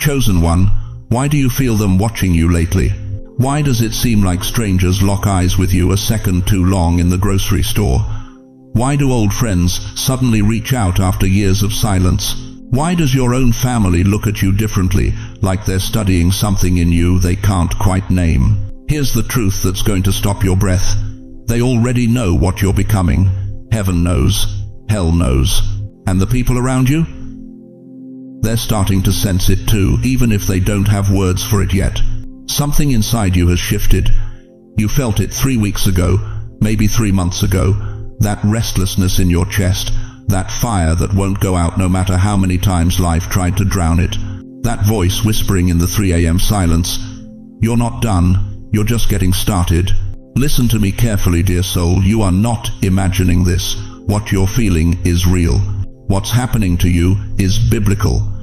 Chosen one, why do you feel them watching you lately? Why does it seem like strangers lock eyes with you a second too long in the grocery store? Why do old friends suddenly reach out after years of silence? Why does your own family look at you differently, like they're studying something in you they can't quite name? Here's the truth that's going to stop your breath. They already know what you're becoming. Heaven knows. Hell knows. And the people around you? They're starting to sense it too, even if they don't have words for it yet. Something inside you has shifted. You felt it 3 weeks ago, maybe 3 months ago. That restlessness in your chest, that fire that won't go out no matter how many times life tried to drown it. That voice whispering in the 3 a.m. silence. You're not done, you're just getting started. Listen to me carefully, dear soul, you are not imagining this. What you're feeling is real. What's happening to you is biblical.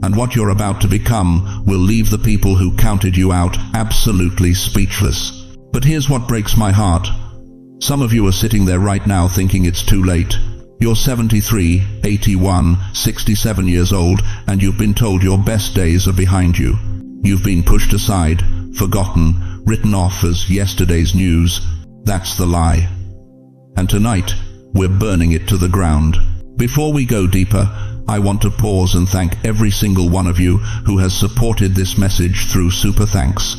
And what you're about to become will leave the people who counted you out absolutely speechless. But here's what breaks my heart. Some of you are sitting there right now thinking it's too late. You're 73, 81, 67 years old, and you've been told your best days are behind you. You've been pushed aside, forgotten, written off as yesterday's news. That's the lie. And tonight, we're burning it to the ground. Before we go deeper, I want to pause and thank every single one of you who has supported this message through Super Thanks.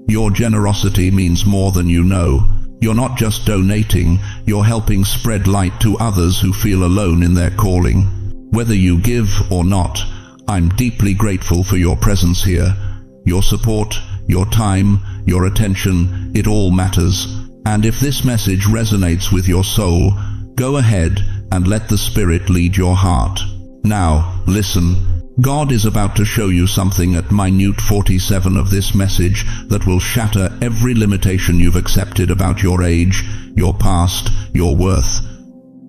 Your generosity means more than you know. You're not just donating, you're helping spread light to others who feel alone in their calling. Whether you give or not, I'm deeply grateful for your presence here. Your support, your time, your attention, it all matters. And if this message resonates with your soul, go ahead and let the Spirit lead your heart. Now, listen. God is about to show you something at minute 47 of this message that will shatter every limitation you've accepted about your age, your past, your worth.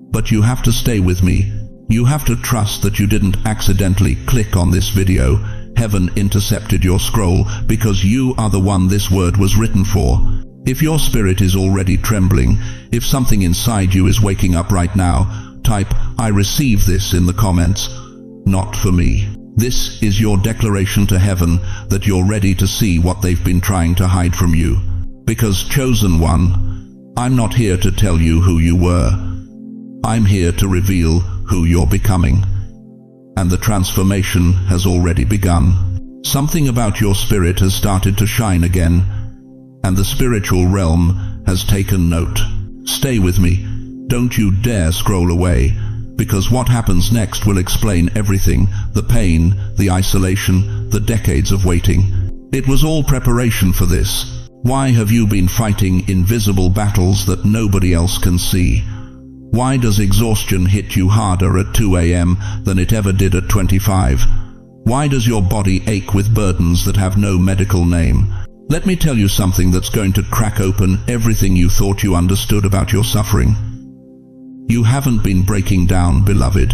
But you have to stay with me. You have to trust that you didn't accidentally click on this video. Heaven intercepted your scroll because you are the one this word was written for. If your spirit is already trembling, if something inside you is waking up right now, type, "I receive this" in the comments. Not for me. This is your declaration to heaven that you're ready to see what they've been trying to hide from you. Because, chosen one, I'm not here to tell you who you were. I'm here to reveal who you're becoming. And the transformation has already begun. Something about your spirit has started to shine again, and the spiritual realm has taken note. Stay with me. Don't you dare scroll away. Because what happens next will explain everything, the pain, the isolation, the decades of waiting. It was all preparation for this. Why have you been fighting invisible battles that nobody else can see? Why does exhaustion hit you harder at 2 a.m. than it ever did at 25? Why does your body ache with burdens that have no medical name? Let me tell you something that's going to crack open everything you thought you understood about your suffering. You haven't been breaking down, beloved.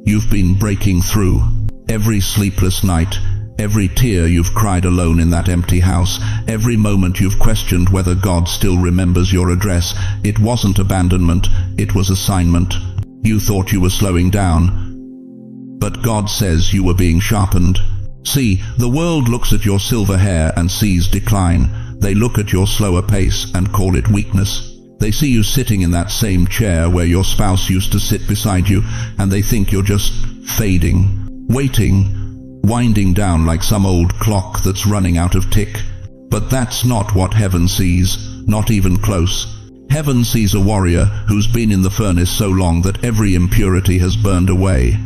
You've been breaking through. Every sleepless night, every tear you've cried alone in that empty house, every moment you've questioned whether God still remembers your address, it wasn't abandonment, it was assignment. You thought you were slowing down, but God says you were being sharpened. See, the world looks at your silver hair and sees decline. They look at your slower pace and call it weakness. They see you sitting in that same chair where your spouse used to sit beside you, and they think you're just fading, waiting, winding down like some old clock that's running out of tick. But that's not what heaven sees, not even close. Heaven sees a warrior who's been in the furnace so long that every impurity has burned away.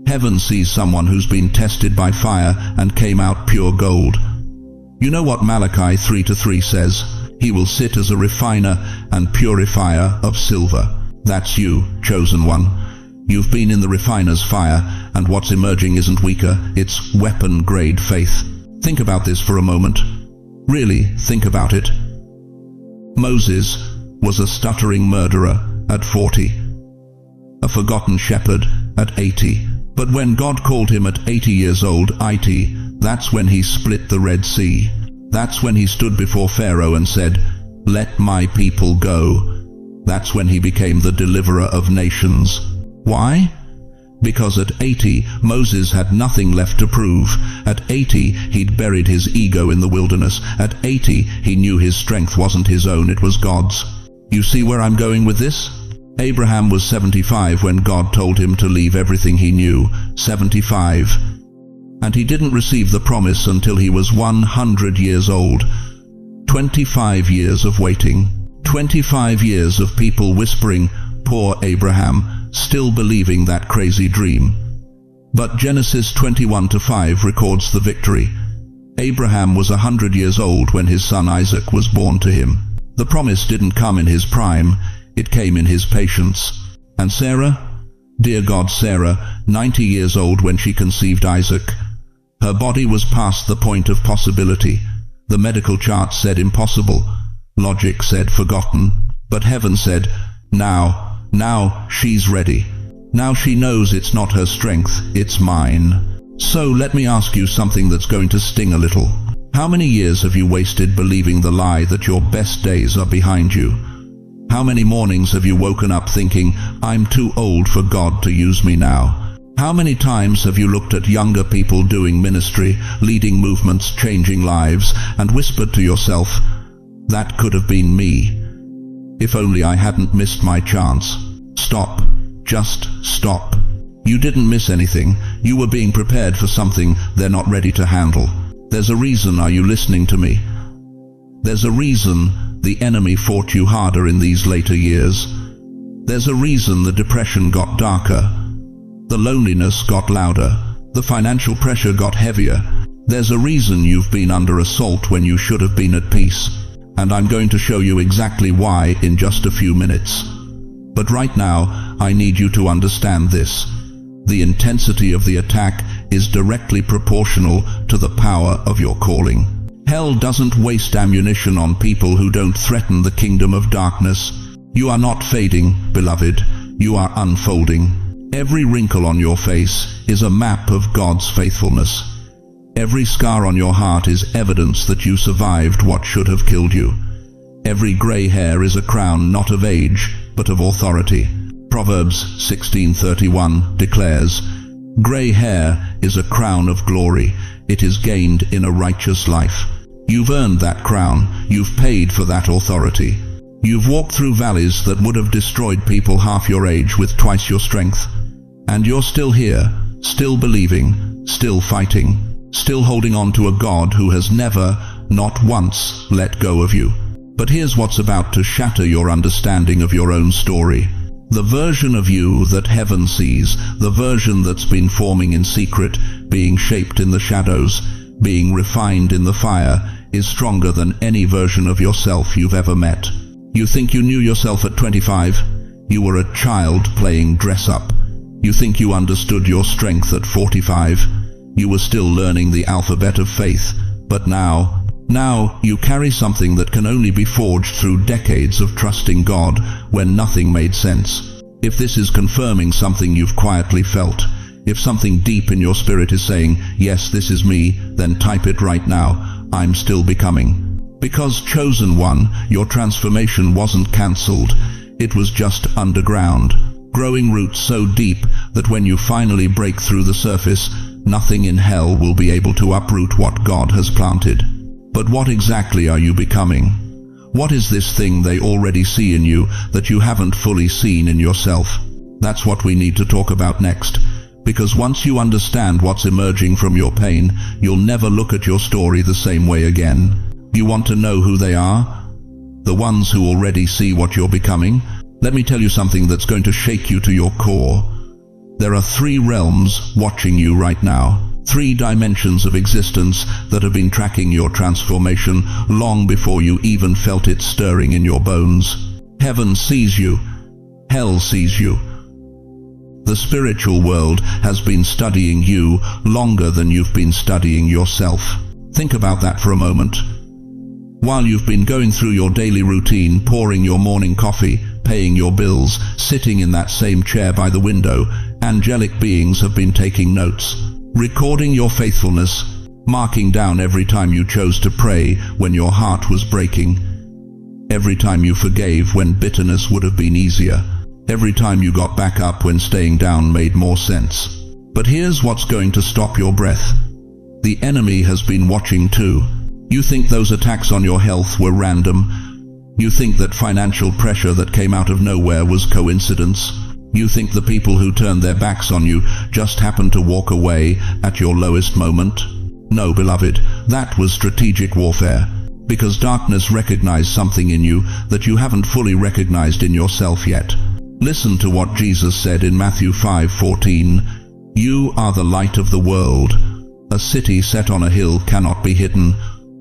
Heaven sees someone who's been tested by fire and came out pure gold. You know what Malachi 3:3 says? He will sit as a refiner and purifier of silver. That's you, chosen one. You've been in the refiner's fire, and what's emerging isn't weaker, it's weapon-grade faith. Think about this for a moment. Really, think about it. Moses was a stuttering murderer at 40, a forgotten shepherd at 80. But when God called him at 80 years old, that's when he split the Red Sea. That's when he stood before Pharaoh and said, "Let my people go." That's when he became the deliverer of nations. Why? Because at 80, Moses had nothing left to prove. At 80, he'd buried his ego in the wilderness. At 80, he knew his strength wasn't his own, it was God's. You see where I'm going with this? Abraham was 75 when God told him to leave everything he knew. 75. And he didn't receive the promise until he was 100 years old. 25 years of waiting. 25 years of people whispering, "Poor Abraham," still believing that crazy dream. But Genesis 21:5 records the victory. Abraham was 100 years old when his son Isaac was born to him. The promise didn't come in his prime, it came in his patience. And Sarah? Dear God, Sarah, 90 years old when she conceived Isaac. Her body was past the point of possibility. The medical chart said impossible. Logic said forgotten. But heaven said, now she's ready. Now she knows it's not her strength, it's mine. So let me ask you something that's going to sting a little. How many years have you wasted believing the lie that your best days are behind you? How many mornings have you woken up thinking, "I'm too old for God to use me now"? How many times have you looked at younger people doing ministry, leading movements, changing lives, and whispered to yourself, "That could have been me. If only I hadn't missed my chance"? Stop. Just stop. You didn't miss anything. You were being prepared for something they're not ready to handle. There's a reason. Are you listening to me? There's a reason the enemy fought you harder in these later years. There's a reason the depression got darker. The loneliness got louder. The financial pressure got heavier. There's a reason you've been under assault when you should have been at peace. And I'm going to show you exactly why in just a few minutes. But right now, I need you to understand this. The intensity of the attack is directly proportional to the power of your calling. Hell doesn't waste ammunition on people who don't threaten the kingdom of darkness. You are not fading, beloved. You are unfolding. Every wrinkle on your face is a map of God's faithfulness. Every scar on your heart is evidence that you survived what should have killed you. Every gray hair is a crown not of age, but of authority. Proverbs 16:31 declares, "Gray hair is a crown of glory. It is gained in a righteous life." You've earned that crown. You've paid for that authority. You've walked through valleys that would have destroyed people half your age with twice your strength. And you're still here, still believing, still fighting, still holding on to a God who has never, not once, let go of you. But here's what's about to shatter your understanding of your own story. The version of you that heaven sees, the version that's been forming in secret, being shaped in the shadows, being refined in the fire, is stronger than any version of yourself you've ever met. You think you knew yourself at 25? You were a child playing dress-up. You think you understood your strength at 45? You were still learning the alphabet of faith. But now you carry something that can only be forged through decades of trusting God when nothing made sense. If this is confirming something you've quietly felt, if something deep in your spirit is saying, "Yes, this is me," then type it right now. I'm still becoming. Because, chosen one, your transformation wasn't cancelled. It was just underground, growing roots so deep that when you finally break through the surface, nothing in hell will be able to uproot what God has planted. But what exactly are you becoming? What is this thing they already see in you that you haven't fully seen in yourself? That's what we need to talk about next. Because once you understand what's emerging from your pain, you'll never look at your story the same way again. You want to know who they are? The ones who already see what you're becoming? Let me tell you something that's going to shake you to your core. There are 3 realms watching you right now. 3 dimensions of existence that have been tracking your transformation long before you even felt it stirring in your bones. Heaven sees you. Hell sees you. The spiritual world has been studying you longer than you've been studying yourself. Think about that for a moment. While you've been going through your daily routine, pouring your morning coffee, paying your bills, sitting in that same chair by the window, angelic beings have been taking notes, recording your faithfulness, marking down every time you chose to pray when your heart was breaking, every time you forgave when bitterness would have been easier, Every time you got back up when staying down made more sense. But here's what's going to stop your breath. The enemy has been watching too. You think those attacks on your health were random. You think that financial pressure that came out of nowhere was coincidence. You think the people who turned their backs on you just happened to walk away at your lowest moment. No, beloved, that was strategic warfare, because darkness recognized something in you that you haven't fully recognized in yourself yet. Listen to what Jesus said in Matthew 5:14. You are the light of the world. A city set on a hill cannot be hidden.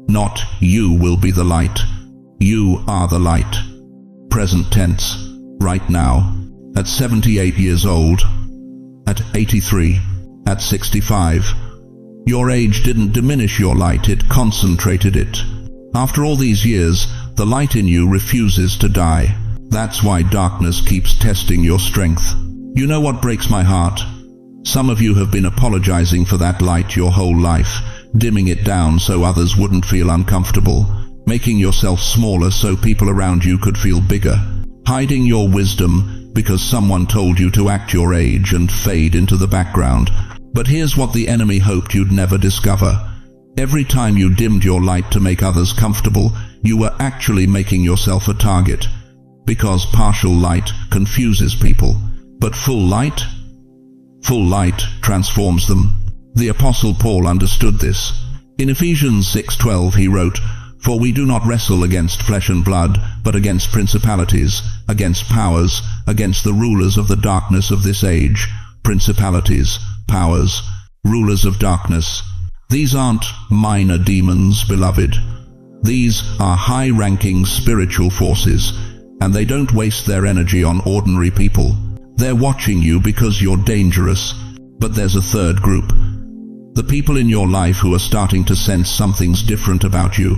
Not you will be the light. You are the light. Present tense, right now. At 78 years old, at 83, at 65. Your age didn't diminish your light, it concentrated it. After all these years, the light in you refuses to die. That's why darkness keeps testing your strength. You know what breaks my heart? Some of you have been apologizing for that light your whole life, dimming it down so others wouldn't feel uncomfortable, making yourself smaller so people around you could feel bigger, hiding your wisdom because someone told you to act your age and fade into the background. But here's what the enemy hoped you'd never discover. Every time you dimmed your light to make others comfortable, you were actually making yourself a target. Because partial light confuses people, but full light transforms them. The Apostle Paul understood this. In Ephesians 6:12 he wrote, For we do not wrestle against flesh and blood, but against principalities, against powers, against the rulers of the darkness of this age, principalities, powers, rulers of darkness. These aren't minor demons, beloved. These are high-ranking spiritual forces, and they don't waste their energy on ordinary people. They're watching you because you're dangerous. But there's a third group. The people in your life who are starting to sense something's different about you.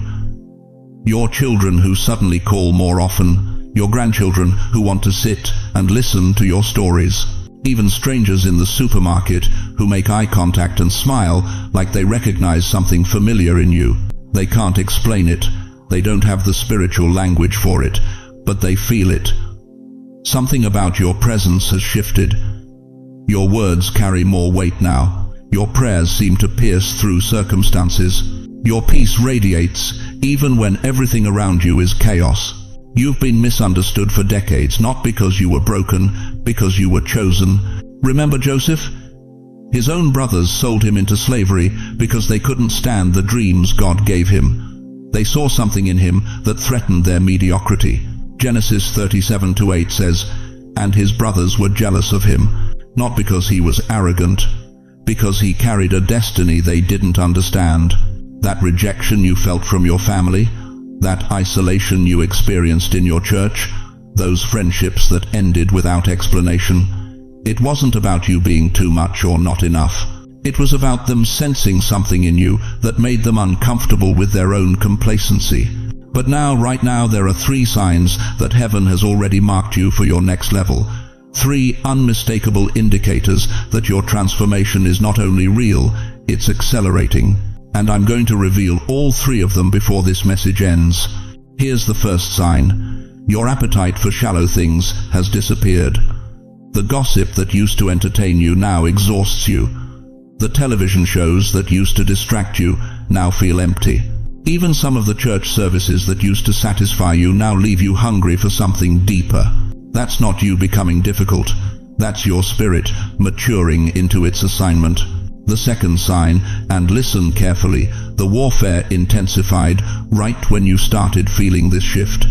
Your children who suddenly call more often. Your grandchildren who want to sit and listen to your stories. Even strangers in the supermarket who make eye contact and smile like they recognize something familiar in you. They can't explain it. They don't have the spiritual language for it, but they feel it. Something about your presence has shifted. Your words carry more weight now. Your prayers seem to pierce through circumstances. Your peace radiates even when everything around you is chaos. You've been misunderstood for decades, not because you were broken, because you were chosen. Remember Joseph? His own brothers sold him into slavery because they couldn't stand the dreams God gave him. They saw something in him that threatened their mediocrity. Genesis 37:8 says, And his brothers were jealous of him, not because he was arrogant, because he carried a destiny they didn't understand. That rejection you felt from your family, that isolation you experienced in your church, those friendships that ended without explanation. It wasn't about you being too much or not enough. It was about them sensing something in you that made them uncomfortable with their own complacency. But now, right now, there are 3 signs that heaven has already marked you for your next level. 3 unmistakable indicators that your transformation is not only real, it's accelerating. And I'm going to reveal all 3 of them before this message ends. Here's the first sign. Your appetite for shallow things has disappeared. The gossip that used to entertain you now exhausts you. The television shows that used to distract you now feel empty. Even some of the church services that used to satisfy you now leave you hungry for something deeper. That's not you becoming difficult. That's your spirit maturing into its assignment. The second sign, and listen carefully, the warfare intensified right when you started feeling this shift.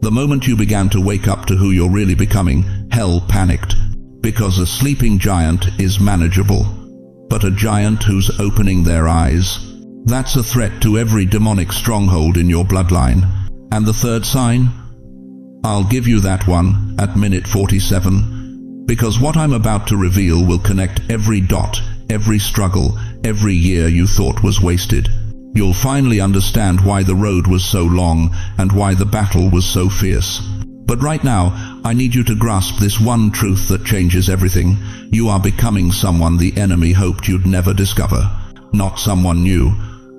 The moment you began to wake up to who you're really becoming, hell panicked. Because a sleeping giant is manageable, but a giant who's opening their eyes, that's a threat to every demonic stronghold in your bloodline. And the third sign? I'll give you that one at minute 47, because what I'm about to reveal will connect every dot, every struggle, every year you thought was wasted. You'll finally understand why the road was so long and why the battle was so fierce. But right now, I need you to grasp this one truth that changes everything. You are becoming someone the enemy hoped you'd never discover. Not someone new.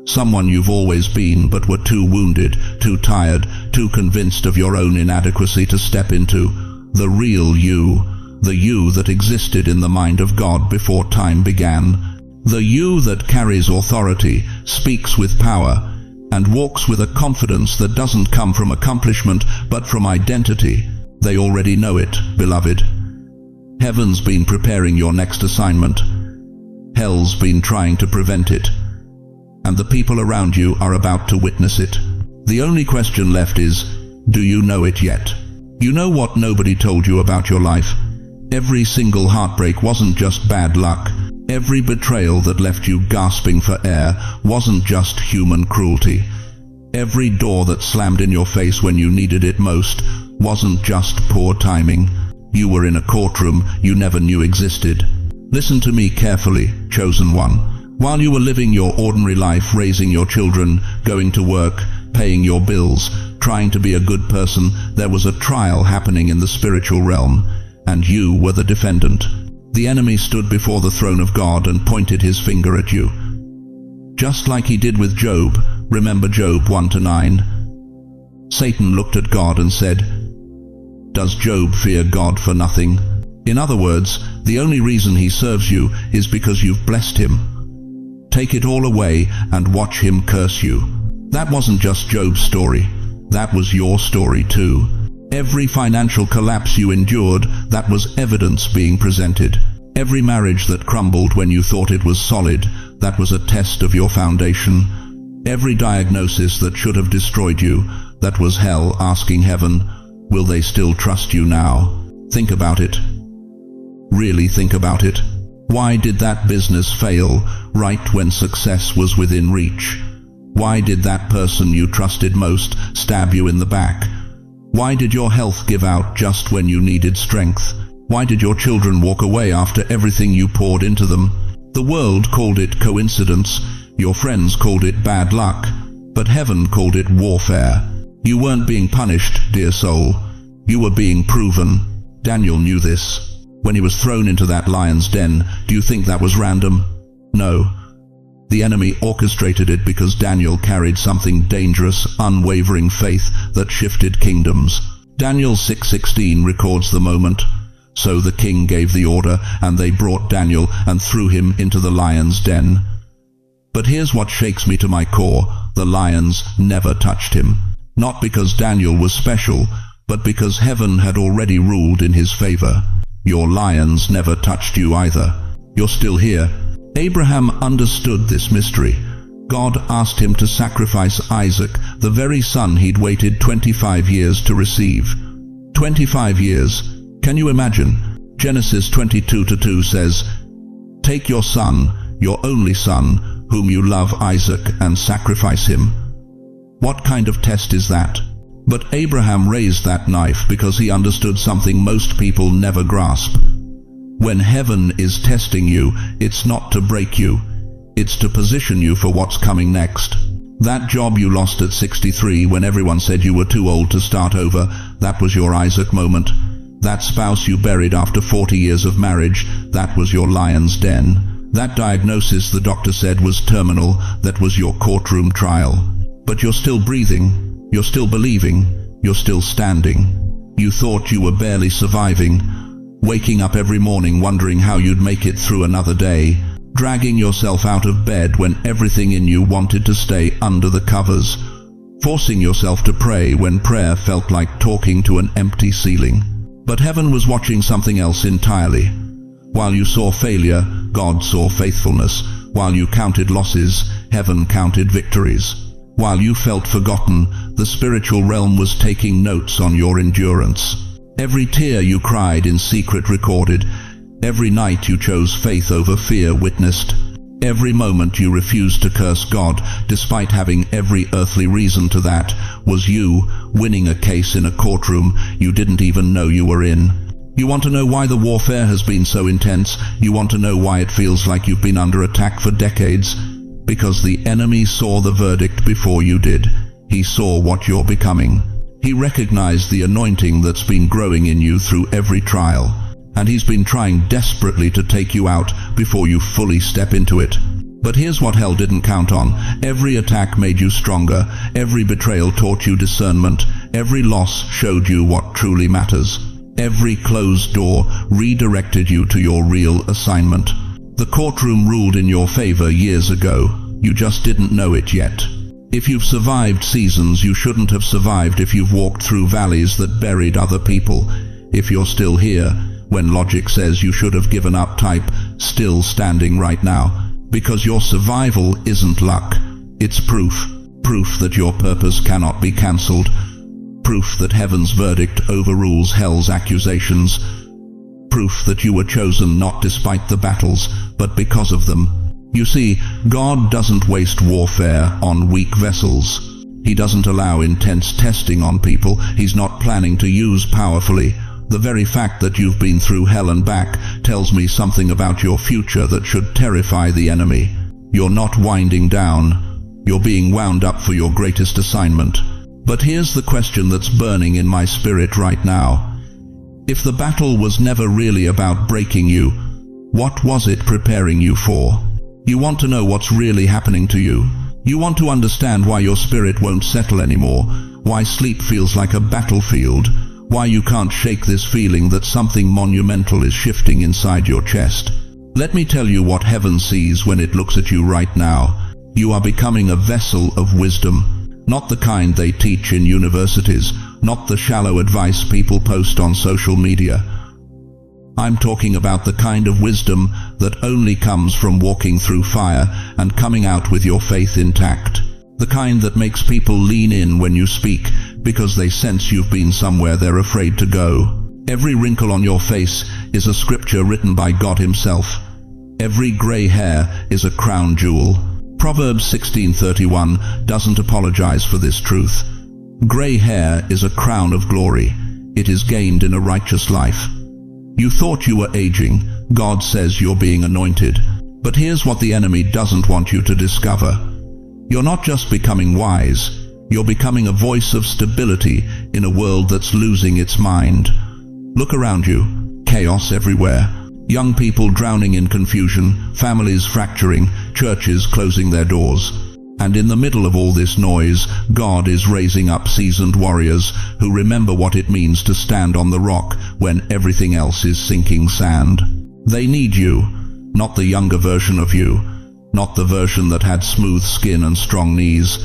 Someone you've always been but were too wounded, too tired, too convinced of your own inadequacy to step into. the real you, the you that existed in the mind of God before time began, the you that carries authority, speaks with power, and walks with a confidence that doesn't come from accomplishment but from identity. They already know it, beloved. Heaven's been preparing your next assignment. Hell's been trying to prevent it. And the people around you are about to witness it. The only question left is, do you know it yet? You know what nobody told you about your life? Every single heartbreak wasn't just bad luck. Every betrayal that left you gasping for air wasn't just human cruelty. Every door that slammed in your face when you needed it most wasn't just poor timing. You were in a courtroom you never knew existed. Listen to me carefully, chosen one. While you were living your ordinary life, raising your children, going to work, paying your bills, trying to be a good person, there was a trial happening in the spiritual realm, and you were the defendant. The enemy stood before the throne of God and pointed his finger at you. Just like he did with Job. Remember Job 1-9. Satan looked at God and said, "Does Job fear God for nothing?" In other words, the only reason he serves you is because you've blessed him. Take it all away and watch him curse you. That wasn't just Job's story. That was your story too. Every financial collapse you endured, that was evidence being presented. Every marriage that crumbled when you thought it was solid, that was a test of your foundation. Every diagnosis that should have destroyed you, that was hell asking heaven, will they still trust you now? Think about it. Really think about it. Why did that business fail right when success was within reach? Why did that person you trusted most stab you in the back? Why did your health give out just when you needed strength? Why did your children walk away after everything you poured into them? The world called it coincidence, your friends called it bad luck, but heaven called it warfare. You weren't being punished, dear soul. You were being proven. Daniel knew this. When he was thrown into that lion's den, do you think that was random? No. The enemy orchestrated it because Daniel carried something dangerous, unwavering faith that shifted kingdoms. Daniel 6:16 records the moment. So the king gave the order, and they brought Daniel and threw him into the lion's den. But here's what shakes me to my core. The lions never touched him. Not because Daniel was special, but because heaven had already ruled in his favor. Your lions never touched you either. You're still here. Abraham understood this mystery. God asked him to sacrifice Isaac, the very son he'd waited 25 years to receive. 25 years. Can you imagine? Genesis 22:2 says, "Take your son, your only son, whom you love, Isaac, and sacrifice him." What kind of test is that? But Abraham raised that knife because he understood something most people never grasp. When heaven is testing you, it's not to break you. It's to position you for what's coming next. That job you lost at 63 when everyone said you were too old to start over, that was your Isaac moment. That spouse you buried after 40 years of marriage, that was your lion's den. That diagnosis the doctor said was terminal, that was your courtroom trial. But you're still breathing, you're still believing, you're still standing. You thought you were barely surviving, waking up every morning wondering how you'd make it through another day, dragging yourself out of bed when everything in you wanted to stay under the covers, forcing yourself to pray when prayer felt like talking to an empty ceiling. But heaven was watching something else entirely. While you saw failure, God saw faithfulness. While you counted losses, heaven counted victories. While you felt forgotten, the spiritual realm was taking notes on your endurance. Every tear you cried in secret recorded. Every night you chose faith over fear witnessed. Every moment you refused to curse God, despite having every earthly reason to that, was you winning a case in a courtroom you didn't even know you were in. You want to know why the warfare has been so intense? You want to know why it feels like you've been under attack for decades? Because the enemy saw the verdict before you did. He saw what you're becoming. He recognized the anointing that's been growing in you through every trial. And he's been trying desperately to take you out before you fully step into it. But here's what hell didn't count on. Every attack made you stronger. Every betrayal taught you discernment. Every loss showed you what truly matters. Every closed door redirected you to your real assignment. The courtroom ruled in your favor years ago. You just didn't know it yet. If you've survived seasons you shouldn't have survived, if you've walked through valleys that buried other people, if you're still here when logic says you should have given up, type still standing right now, because your survival isn't luck. It's proof. Proof that your purpose cannot be cancelled. Proof that heaven's verdict overrules hell's accusations. Proof that you were chosen not despite the battles, but because of them. You see, God doesn't waste warfare on weak vessels. He doesn't allow intense testing on people He's not planning to use powerfully. The very fact that you've been through hell and back tells me something about your future that should terrify the enemy. You're not winding down. You're being wound up for your greatest assignment. But here's the question that's burning in my spirit right now. If the battle was never really about breaking you, what was it preparing you for? You want to know what's really happening to you. You want to understand why your spirit won't settle anymore, why sleep feels like a battlefield, why you can't shake this feeling that something monumental is shifting inside your chest. Let me tell you what heaven sees when it looks at you right now. You are becoming a vessel of wisdom, not the kind they teach in universities, not the shallow advice people post on social media. I'm talking about the kind of wisdom that only comes from walking through fire and coming out with your faith intact. The kind that makes people lean in when you speak because they sense you've been somewhere they're afraid to go. Every wrinkle on your face is a scripture written by God Himself. Every gray hair is a crown jewel. Proverbs 16:31 doesn't apologize for this truth. Gray hair is a crown of glory. It is gained in a righteous life. You thought you were aging. God says you're being anointed. But here's what the enemy doesn't want you to discover. You're not just becoming wise. You're becoming a voice of stability in a world that's losing its mind. Look around you. Chaos everywhere. Young people drowning in confusion, families fracturing, churches closing their doors. And in the middle of all this noise, God is raising up seasoned warriors who remember what it means to stand on the rock when everything else is sinking sand. They need you, not the younger version of you, not the version that had smooth skin and strong knees.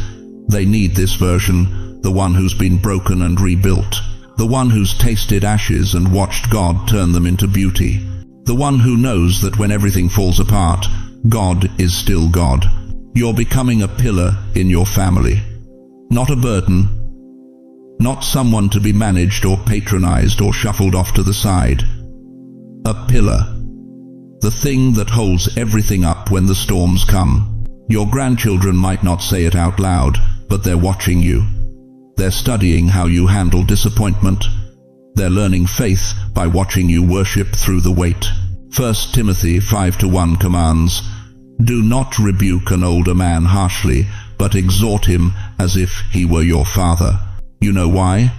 They need this version, the one who's been broken and rebuilt, the one who's tasted ashes and watched God turn them into beauty, the one who knows that when everything falls apart, God is still God. You're becoming a pillar in your family, not a burden, not someone to be managed or patronized or shuffled off to the side. A pillar, the thing that holds everything up when the storms come. Your grandchildren might not say it out loud, but they're watching you. They're studying how you handle disappointment. They're learning faith by watching you worship through the weight. 1 Timothy 5:1 commands, "Do not rebuke an older man harshly, but exhort him as if he were your father." You know why?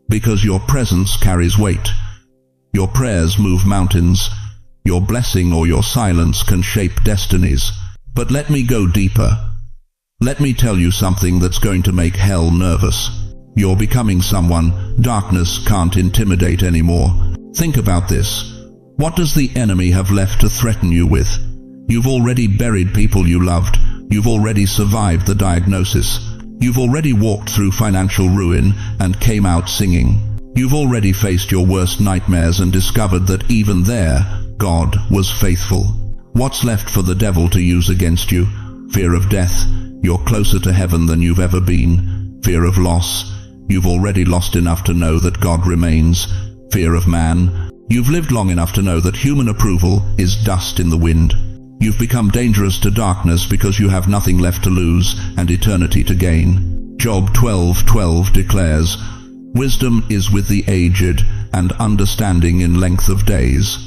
Because your presence carries weight. Your prayers move mountains. Your blessing or your silence can shape destinies. But let me go deeper. Let me tell you something that's going to make hell nervous. You're becoming someone darkness can't intimidate anymore. Think about this. What does the enemy have left to threaten you with? You've already buried people you loved. You've already survived the diagnosis. You've already walked through financial ruin and came out singing. You've already faced your worst nightmares and discovered that even there, God was faithful. What's left for the devil to use against you? Fear of death. You're closer to heaven than you've ever been. Fear of loss. You've already lost enough to know that God remains. Fear of man. You've lived long enough to know that human approval is dust in the wind. You've become dangerous to darkness because you have nothing left to lose and eternity to gain. Job 12:12 declares, "Wisdom is with the aged, and understanding in length of days."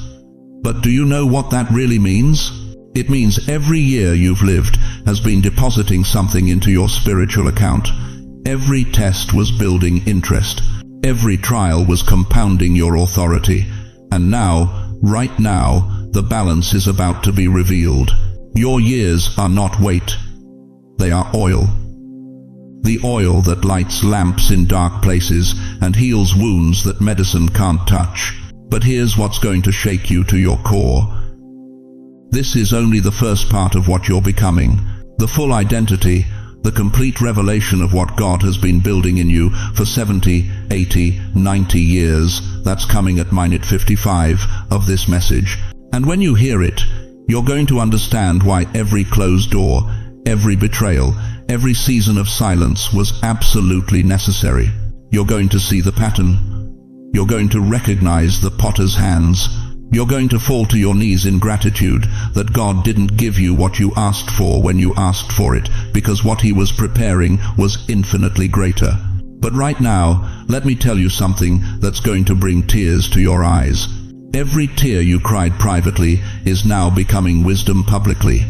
But do you know what that really means? It means every year you've lived has been depositing something into your spiritual account. Every test was building interest. Every trial was compounding your authority. And now, right now, the balance is about to be revealed. Your years are not weight. They are oil. The oil that lights lamps in dark places and heals wounds that medicine can't touch. But here's what's going to shake you to your core. This is only the first part of what you're becoming. The full identity, the complete revelation of what God has been building in you for 70, 80, 90 years. That's coming at minute 55 of this message. And when you hear it, you're going to understand why every closed door, every betrayal, every season of silence was absolutely necessary. You're going to see the pattern. You're going to recognize the potter's hands. You're going to fall to your knees in gratitude that God didn't give you what you asked for when you asked for it, because what he was preparing was infinitely greater. But right now, let me tell you something that's going to bring tears to your eyes. Every tear you cried privately is now becoming wisdom publicly.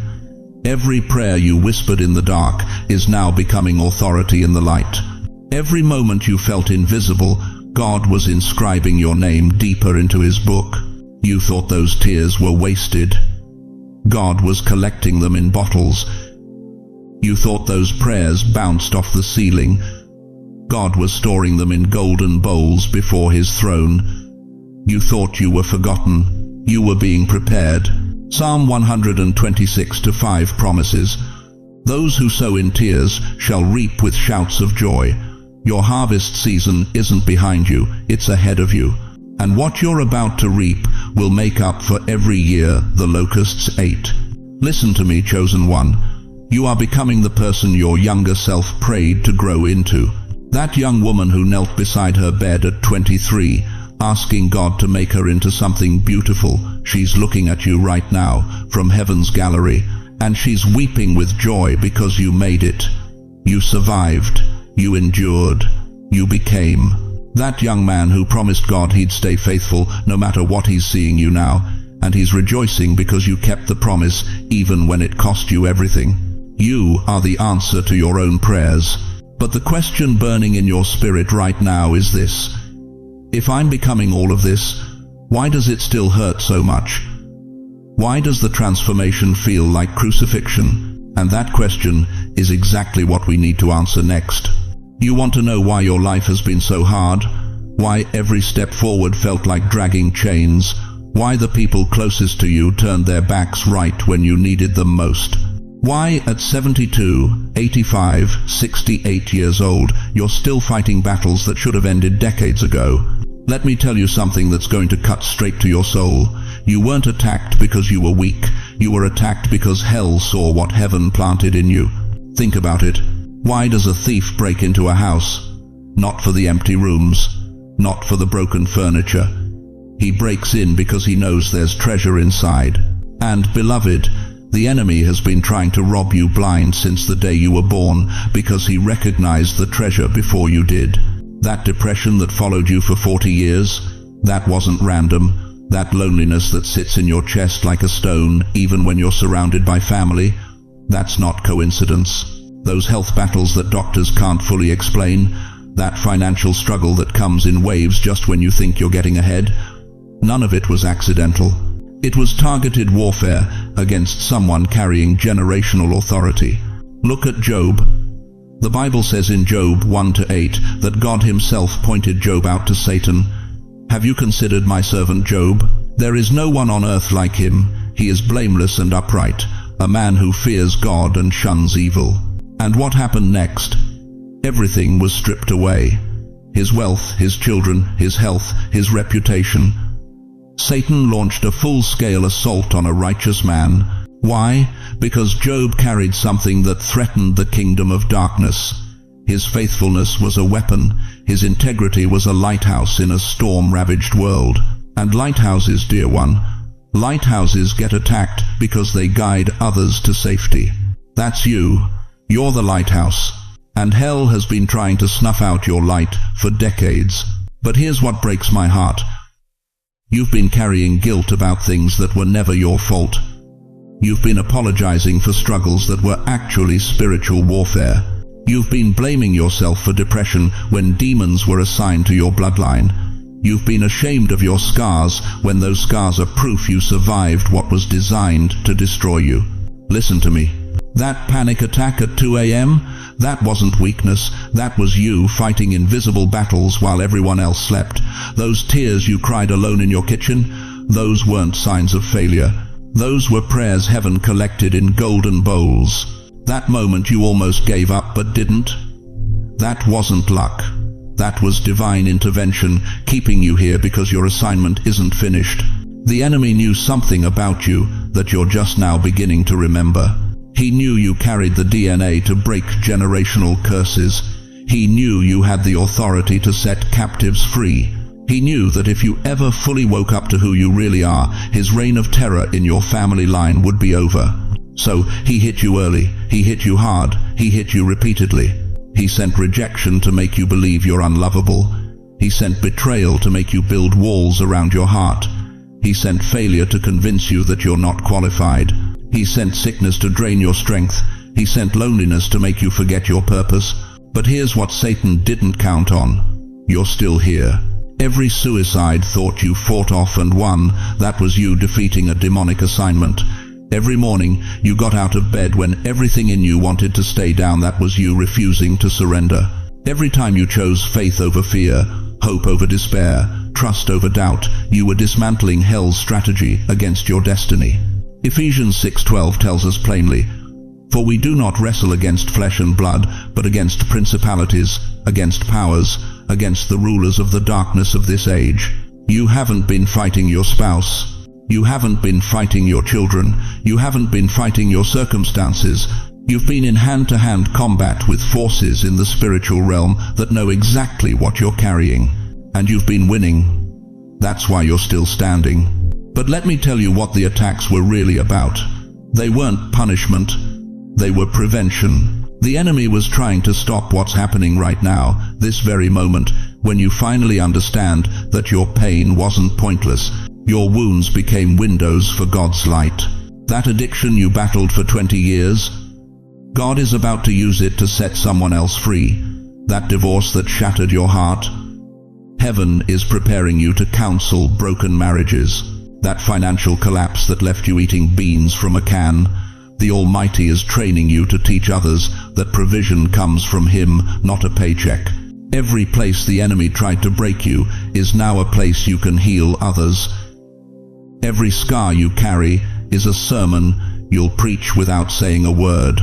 Every prayer you whispered in the dark is now becoming authority in the light. Every moment you felt invisible, God was inscribing your name deeper into his book. You thought those tears were wasted. God was collecting them in bottles. You thought those prayers bounced off the ceiling. God was storing them in golden bowls before his throne. You thought you were forgotten. You were being prepared. Psalm 126:5 promises, "Those who sow in tears shall reap with shouts of joy." Your harvest season isn't behind you, it's ahead of you. And what you're about to reap will make up for every year the locusts ate. Listen to me, chosen one. You are becoming the person your younger self prayed to grow into. That young woman who knelt beside her bed at 23, asking God to make her into something beautiful. She's looking at you right now from heaven's gallery, and she's weeping with joy because you made it. You survived. You endured. You became. That young man who promised God he'd stay faithful no matter what he's seeing you now, and he's rejoicing because you kept the promise even when it cost you everything. You are the answer to your own prayers. But the question burning in your spirit right now is this: if I'm becoming all of this, why does it still hurt so much? Why does the transformation feel like crucifixion? And that question is exactly what we need to answer next. You want to know why your life has been so hard? Why every step forward felt like dragging chains? Why the people closest to you turned their backs right when you needed them most? Why at 72, 85, 68 years old, you're still fighting battles that should have ended decades ago? Let me tell you something that's going to cut straight to your soul. You weren't attacked because you were weak. You were attacked because hell saw what heaven planted in you. Think about it. Why does a thief break into a house? Not for the empty rooms, not for the broken furniture. He breaks in because he knows there's treasure inside. And, beloved, the enemy has been trying to rob you blind since the day you were born because he recognized the treasure before you did. That depression that followed you for 40 years, that wasn't random. That loneliness that sits in your chest like a stone, even when you're surrounded by family, that's not coincidence. Those health battles that doctors can't fully explain, that financial struggle that comes in waves just when you think you're getting ahead, none of it was accidental. It was targeted warfare against someone carrying generational authority. Look at Job. The Bible says in Job 1-8 that God himself pointed Job out to Satan. Have you considered my servant Job? There is no one on earth like him. He is blameless and upright, a man who fears God and shuns evil. And what happened next? Everything was stripped away. His wealth, his children, his health, his reputation. Satan launched a full-scale assault on a righteous man. Why? Because Job carried something that threatened the kingdom of darkness. His faithfulness was a weapon. His integrity was a lighthouse in a storm-ravaged world. And lighthouses, dear one, lighthouses get attacked because they guide others to safety. That's you. You're the lighthouse. And hell has been trying to snuff out your light for decades. But here's what breaks my heart. You've been carrying guilt about things that were never your fault. You've been apologizing for struggles that were actually spiritual warfare. You've been blaming yourself for depression when demons were assigned to your bloodline. You've been ashamed of your scars when those scars are proof you survived what was designed to destroy you. Listen to me. That panic attack at 2 a.m., That wasn't weakness, that was you fighting invisible battles while everyone else slept. Those tears you cried alone in your kitchen, those weren't signs of failure. Those were prayers heaven collected in golden bowls. That moment you almost gave up but didn't. That wasn't luck. That was divine intervention, keeping you here because your assignment isn't finished. The enemy knew something about you that you're just now beginning to remember. He knew you carried the DNA to break generational curses. He knew you had the authority to set captives free. He knew that if you ever fully woke up to who you really are, his reign of terror in your family line would be over. So he hit you early, he hit you hard, he hit you repeatedly. He sent rejection to make you believe you're unlovable. He sent betrayal to make you build walls around your heart. He sent failure to convince you that you're not qualified. He sent sickness to drain your strength. He sent loneliness to make you forget your purpose. But here's what Satan didn't count on. You're still here. Every suicide thought you fought off and won, that was you defeating a demonic assignment. Every morning you got out of bed when everything in you wanted to stay down, that was you refusing to surrender. Every time you chose faith over fear, hope over despair, trust over doubt, you were dismantling hell's strategy against your destiny. Ephesians 6:12 tells us plainly, "For we do not wrestle against flesh and blood, but against principalities, against powers, against the rulers of the darkness of this age." You haven't been fighting your spouse. You haven't been fighting your children. You haven't been fighting your circumstances. You've been in hand-to-hand combat with forces in the spiritual realm that know exactly what you're carrying. And you've been winning. That's why you're still standing. But let me tell you what the attacks were really about. They weren't punishment. They were prevention. The enemy was trying to stop what's happening right now, this very moment, when you finally understand that your pain wasn't pointless. Your wounds became windows for God's light. That addiction you battled for 20 years, God is about to use it to set someone else free. That divorce that shattered your heart, heaven is preparing you to counsel broken marriages. That financial collapse that left you eating beans from a can, the Almighty is training you to teach others that provision comes from Him, not a paycheck. Every place the enemy tried to break you is now a place you can heal others. Every scar you carry is a sermon you'll preach without saying a word.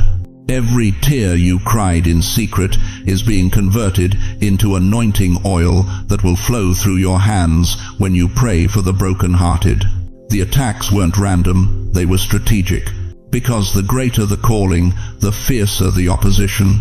Every tear you cried in secret is being converted into anointing oil that will flow through your hands when you pray for the broken-hearted. The attacks weren't random, they were strategic. Because the greater the calling, the fiercer the opposition.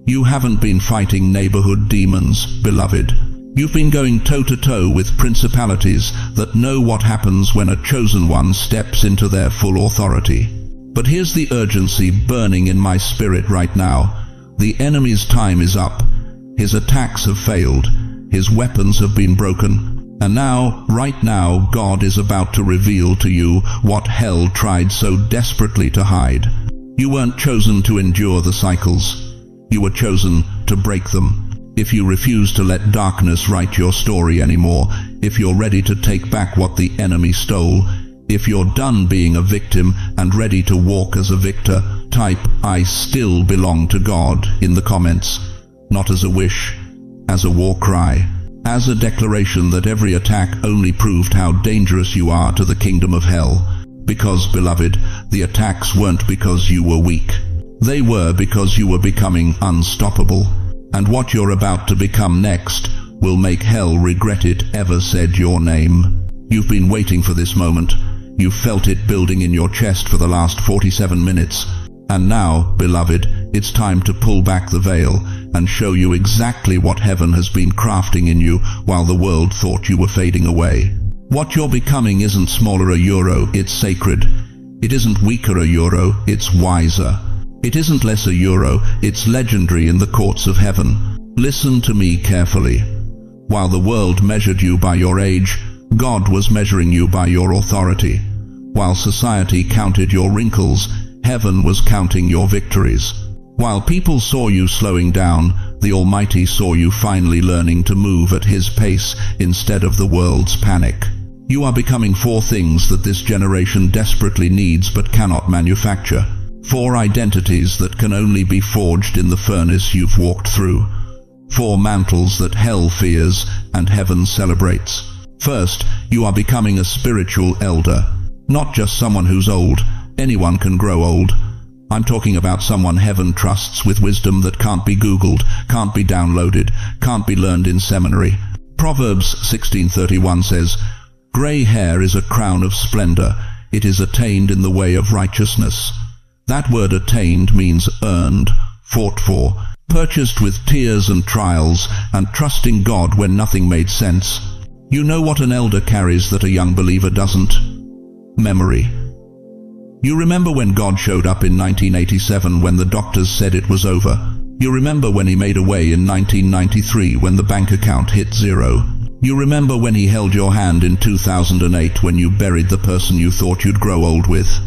You haven't been fighting neighborhood demons, beloved. You've been going toe-to-toe with principalities that know what happens when a chosen one steps into their full authority. But here's the urgency burning in my spirit right now. The enemy's time is up. His attacks have failed. His weapons have been broken. And now, right now, God is about to reveal to you what hell tried so desperately to hide. You weren't chosen to endure the cycles. You were chosen to break them. If you refuse to let darkness write your story anymore, if you're ready to take back what the enemy stole, if you're done being a victim and ready to walk as a victor, type "I still belong to God" in the comments. Not as a wish, as a war cry, as a declaration that every attack only proved how dangerous you are to the kingdom of hell. Because, beloved, the attacks weren't because you were weak. They were because you were becoming unstoppable. And what you're about to become next will make hell regret it ever said your name. You've been waiting for this moment. You've felt it building in your chest for the last 47 minutes. And now, beloved, it's time to pull back the veil and show you exactly what heaven has been crafting in you while the world thought you were fading away. What you're becoming isn't smaller a euro, it's sacred. It isn't weaker a euro, it's wiser. It isn't less a euro, it's legendary in the courts of heaven. Listen to me carefully. While the world measured you by your age, God was measuring you by your authority. While society counted your wrinkles, heaven was counting your victories. While people saw you slowing down, the Almighty saw you finally learning to move at His pace instead of the world's panic. You are becoming 4 things that this generation desperately needs but cannot manufacture. 4 identities that can only be forged in the furnace you've walked through. 4 mantles that hell fears and heaven celebrates. First, you are becoming a spiritual elder. Not just someone who's old. Anyone can grow old. I'm talking about someone heaven trusts with wisdom that can't be Googled, can't be downloaded, can't be learned in seminary. Proverbs 16:31 says, "Grey hair is a crown of splendor. It is attained in the way of righteousness." That word attained means earned, fought for, purchased with tears and trials, and trusting God when nothing made sense. You know what an elder carries that a young believer doesn't? Memory. You remember when God showed up in 1987 when the doctors said it was over. You remember when he made a way in 1993 when the bank account hit 0. You remember when he held your hand in 2008 when you buried the person you thought you'd grow old with.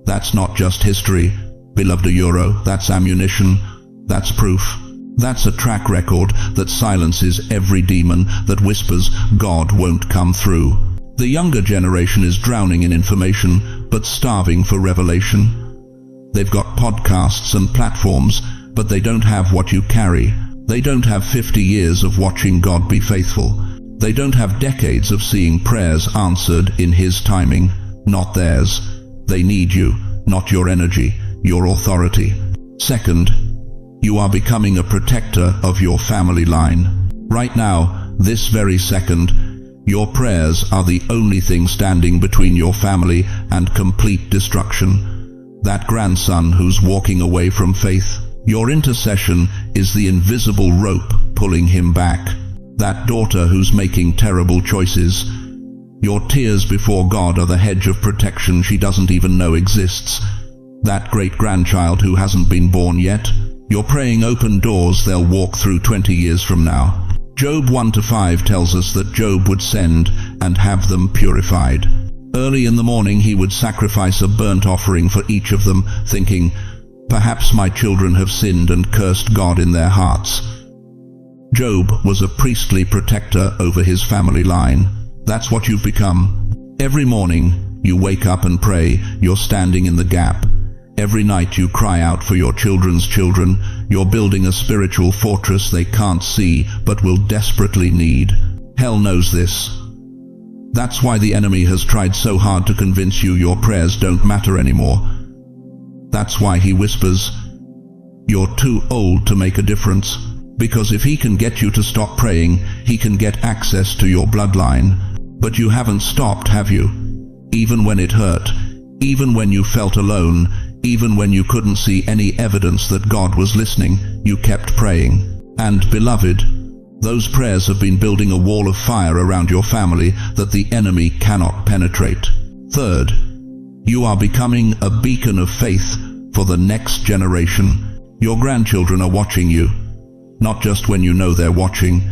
That's not just history, beloved Euro, that's ammunition, that's proof. That's a track record that silences every demon that whispers God won't come through. The younger generation is drowning in information, but starving for revelation. They've got podcasts and platforms, but they don't have what you carry. They don't have 50 years of watching God be faithful. They don't have decades of seeing prayers answered in His timing, not theirs. They need you, not your energy, your authority. Second, you are becoming a protector of your family line. Right now, this very second, your prayers are the only thing standing between your family and complete destruction. That grandson who's walking away from faith, your intercession is the invisible rope pulling him back. That daughter who's making terrible choices, your tears before God are the hedge of protection she doesn't even know exists. That great-grandchild who hasn't been born yet, you're praying open doors they'll walk through 20 years from now. Job 1-5 tells us that Job would send and have them purified. Early in the morning he would sacrifice a burnt offering for each of them, thinking, "Perhaps my children have sinned and cursed God in their hearts." Job was a priestly protector over his family line. That's what you've become. Every morning you wake up and pray, you're standing in the gap. Every night you cry out for your children's children. You're building a spiritual fortress they can't see but will desperately need. Hell knows this. That's why the enemy has tried so hard to convince you your prayers don't matter anymore. That's why he whispers, "You're too old to make a difference." Because if he can get you to stop praying, he can get access to your bloodline. But you haven't stopped, have you? Even when it hurt, even when you felt alone, even when you couldn't see any evidence that God was listening, you kept praying. And, beloved, those prayers have been building a wall of fire around your family that the enemy cannot penetrate. Third, you are becoming a beacon of faith for the next generation. Your grandchildren are watching you. Not just when you know they're watching.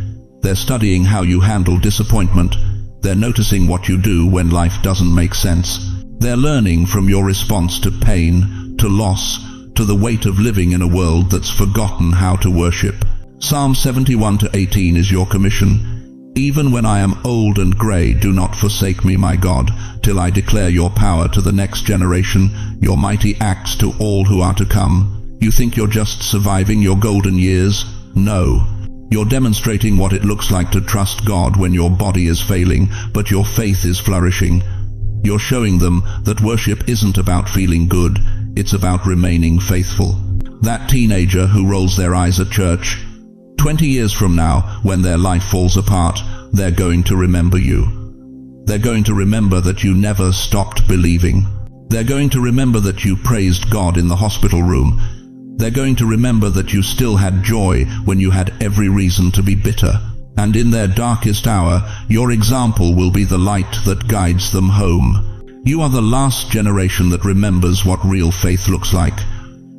They're studying how you handle disappointment. They're noticing what you do when life doesn't make sense. They're learning from your response to pain, to loss, to the weight of living in a world that's forgotten how to worship. Psalm 71-18 is your commission. "Even when I am old and grey, do not forsake me, my God, till I declare your power to the next generation, your mighty acts to all who are to come." You think you're just surviving your golden years? No. You're demonstrating what it looks like to trust God when your body is failing, but your faith is flourishing. You're showing them that worship isn't about feeling good, it's about remaining faithful. That teenager who rolls their eyes at church, 20 years from now, when their life falls apart, they're going to remember you. They're going to remember that you never stopped believing. They're going to remember that you praised God in the hospital room. They're going to remember that you still had joy when you had every reason to be bitter. And in their darkest hour, your example will be the light that guides them home. You are the last generation that remembers what real faith looks like.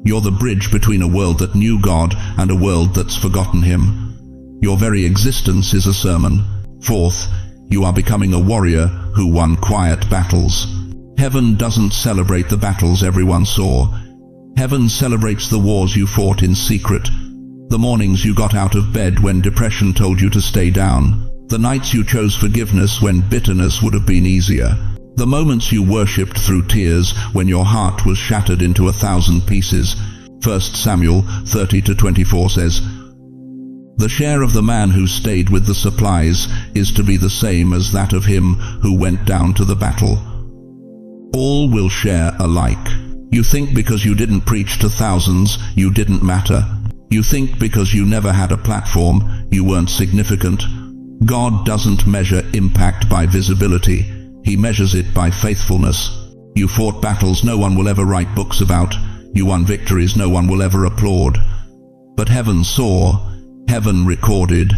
You're the bridge between a world that knew God and a world that's forgotten Him. Your very existence is a sermon. Fourth, you are becoming a warrior who won quiet battles. Heaven doesn't celebrate the battles everyone saw. Heaven celebrates the wars you fought in secret. The mornings you got out of bed when depression told you to stay down. The nights you chose forgiveness when bitterness would have been easier. The moments you worshipped through tears when your heart was shattered into 1,000 pieces. 1 Samuel 30-24 says, "The share of the man who stayed with the supplies is to be the same as that of him who went down to the battle." All will share alike. You think because you didn't preach to thousands, you didn't matter. You think because you never had a platform, you weren't significant. God doesn't measure impact by visibility. He measures it by faithfulness. You fought battles no one will ever write books about. You won victories no one will ever applaud. But heaven saw, heaven recorded,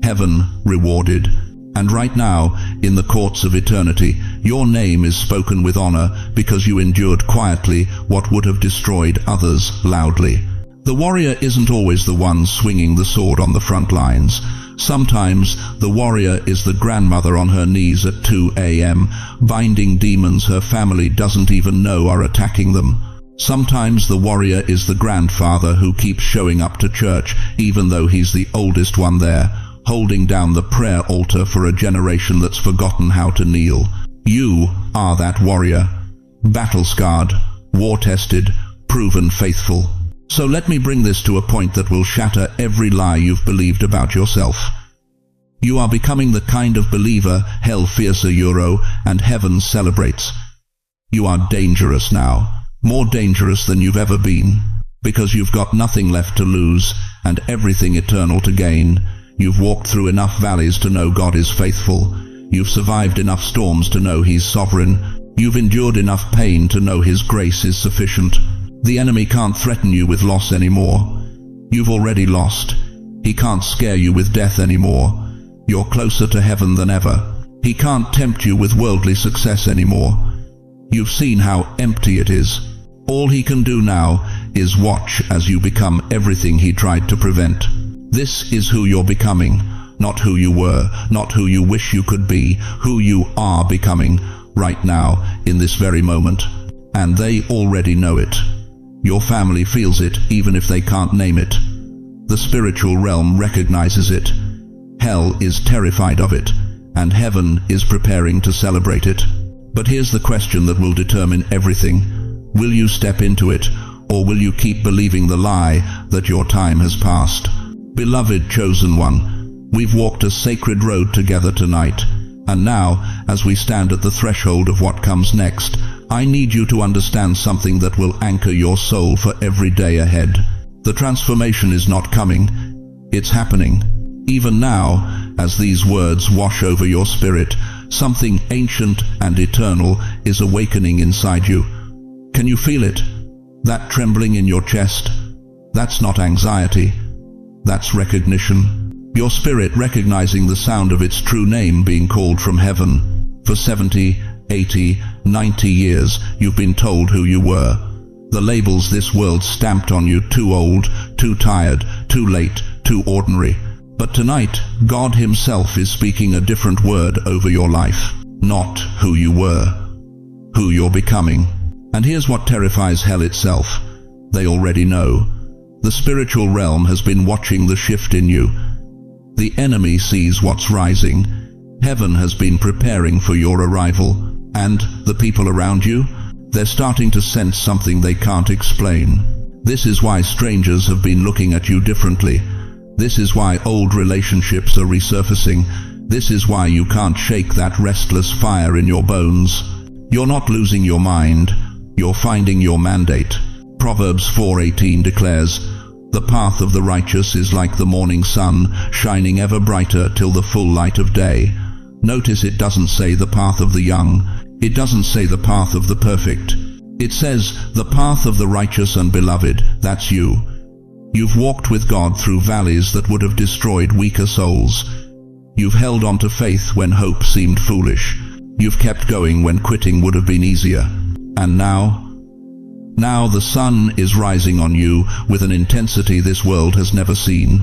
heaven rewarded. And right now, in the courts of eternity, your name is spoken with honor because you endured quietly what would have destroyed others loudly. The warrior isn't always the one swinging the sword on the front lines. Sometimes the warrior is the grandmother on her knees at 2 a.m., binding demons her family doesn't even know are attacking them. Sometimes the warrior is the grandfather who keeps showing up to church even though he's the oldest one there, holding down the prayer altar for a generation that's forgotten how to kneel. You are that warrior, battle-scarred, war-tested, proven faithful. So let me bring this to a point that will shatter every lie you've believed about yourself. You are becoming the kind of believer hell fears Euro and heaven celebrates. You are dangerous now, more dangerous than you've ever been, because you've got nothing left to lose and everything eternal to gain. You've walked through enough valleys to know God is faithful. You've survived enough storms to know He's sovereign. You've endured enough pain to know His grace is sufficient. The enemy can't threaten you with loss anymore. You've already lost. He can't scare you with death anymore. You're closer to heaven than ever. He can't tempt you with worldly success anymore. You've seen how empty it is. All he can do now is watch as you become everything he tried to prevent. This is who you're becoming, not who you were, not who you wish you could be, who you are becoming right now, in this very moment. And they already know it. Your family feels it, even if they can't name it. The spiritual realm recognizes it. Hell is terrified of it, and heaven is preparing to celebrate it. But here's the question that will determine everything. Will you step into it, or will you keep believing the lie that your time has passed? Beloved chosen one, we've walked a sacred road together tonight, and now, as we stand at the threshold of what comes next, I need you to understand something that will anchor your soul for every day ahead. The transformation is not coming, it's happening. Even now, as these words wash over your spirit, something ancient and eternal is awakening inside you. Can you feel it? That trembling in your chest? That's not anxiety. That's recognition. Your spirit recognizing the sound of its true name being called from heaven. For 70, 80, 90 years, you've been told who you were. The labels this world stamped on you: too old, too tired, too late, too ordinary. But tonight, God Himself is speaking a different word over your life. Not who you were, who you're becoming. And here's what terrifies hell itself. They already know. The spiritual realm has been watching the shift in you. The enemy sees what's rising. Heaven has been preparing for your arrival. And the people around you? They're starting to sense something they can't explain. This is why strangers have been looking at you differently. This is why old relationships are resurfacing. This is why you can't shake that restless fire in your bones. You're not losing your mind. You're finding your mandate. Proverbs 4:18 declares, "The path of the righteous is like the morning sun, shining ever brighter till the full light of day." Notice it doesn't say the path of the young. It doesn't say the path of the perfect. It says the path of the righteous and beloved. That's you. You've walked with God through valleys that would have destroyed weaker souls. You've held on to faith when hope seemed foolish. You've kept going when quitting would have been easier. And now the sun is rising on you with an intensity this world has never seen.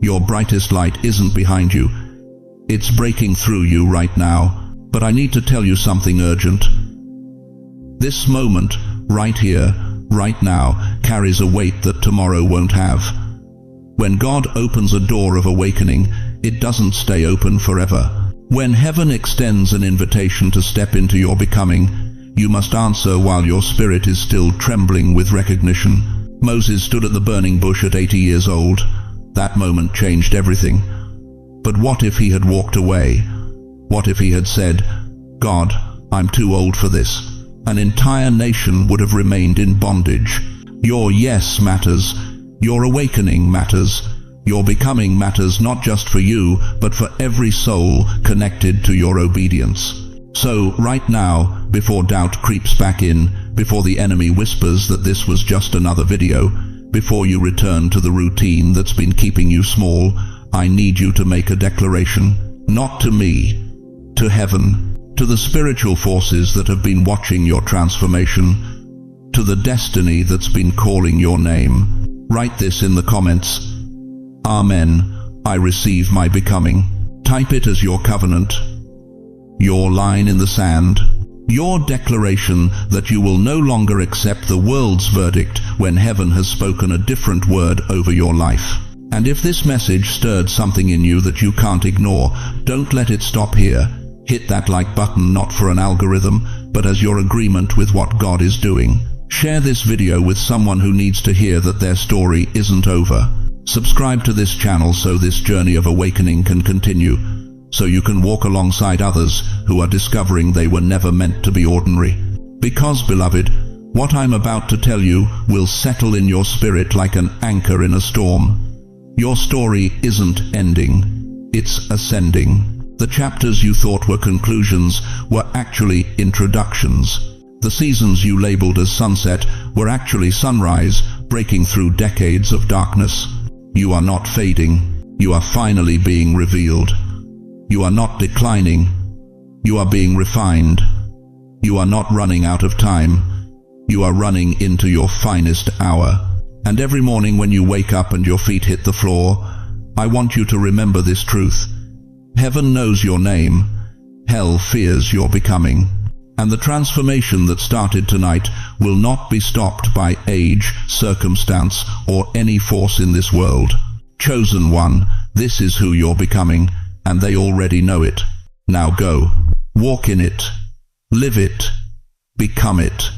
Your brightest light isn't behind you. It's breaking through you right now. But I need to tell you something urgent. This moment, right here, right now, carries a weight that tomorrow won't have. When God opens a door of awakening, it doesn't stay open forever. When heaven extends an invitation to step into your becoming, you must answer while your spirit is still trembling with recognition. Moses stood at the burning bush at 80 years old. That moment changed everything. But what if he had walked away? What if he had said, "God, I'm too old for this"? An entire nation would have remained in bondage. Your yes matters. Your awakening matters. Your becoming matters not just for you, but for every soul connected to your obedience. So, right now, before doubt creeps back in, before the enemy whispers that this was just another video, before you return to the routine that's been keeping you small, I need you to make a declaration. Not to me, to heaven, to the spiritual forces that have been watching your transformation, to the destiny that's been calling your name. Write this in the comments. Amen. I receive my becoming. Type it as your covenant, your line in the sand, your declaration that you will no longer accept the world's verdict when heaven has spoken a different word over your life. And if this message stirred something in you that you can't ignore, don't let it stop here. Hit that like button not for an algorithm, but as your agreement with what God is doing. Share this video with someone who needs to hear that their story isn't over. Subscribe to this channel so this journey of awakening can continue, so you can walk alongside others who are discovering they were never meant to be ordinary. Because, beloved, what I'm about to tell you will settle in your spirit like an anchor in a storm. Your story isn't ending, it's ascending. The chapters you thought were conclusions were actually introductions. The seasons you labeled as sunset were actually sunrise, breaking through decades of darkness. You are not fading, you are finally being revealed. You are not declining, you are being refined. You are not running out of time, you are running into your finest hour. And every morning when you wake up and your feet hit the floor, I want you to remember this truth. Heaven knows your name, hell fears your becoming. And the transformation that started tonight will not be stopped by age, circumstance, or any force in this world. Chosen one, this is who you're becoming, and they already know it. Now go, walk in it, live it, become it.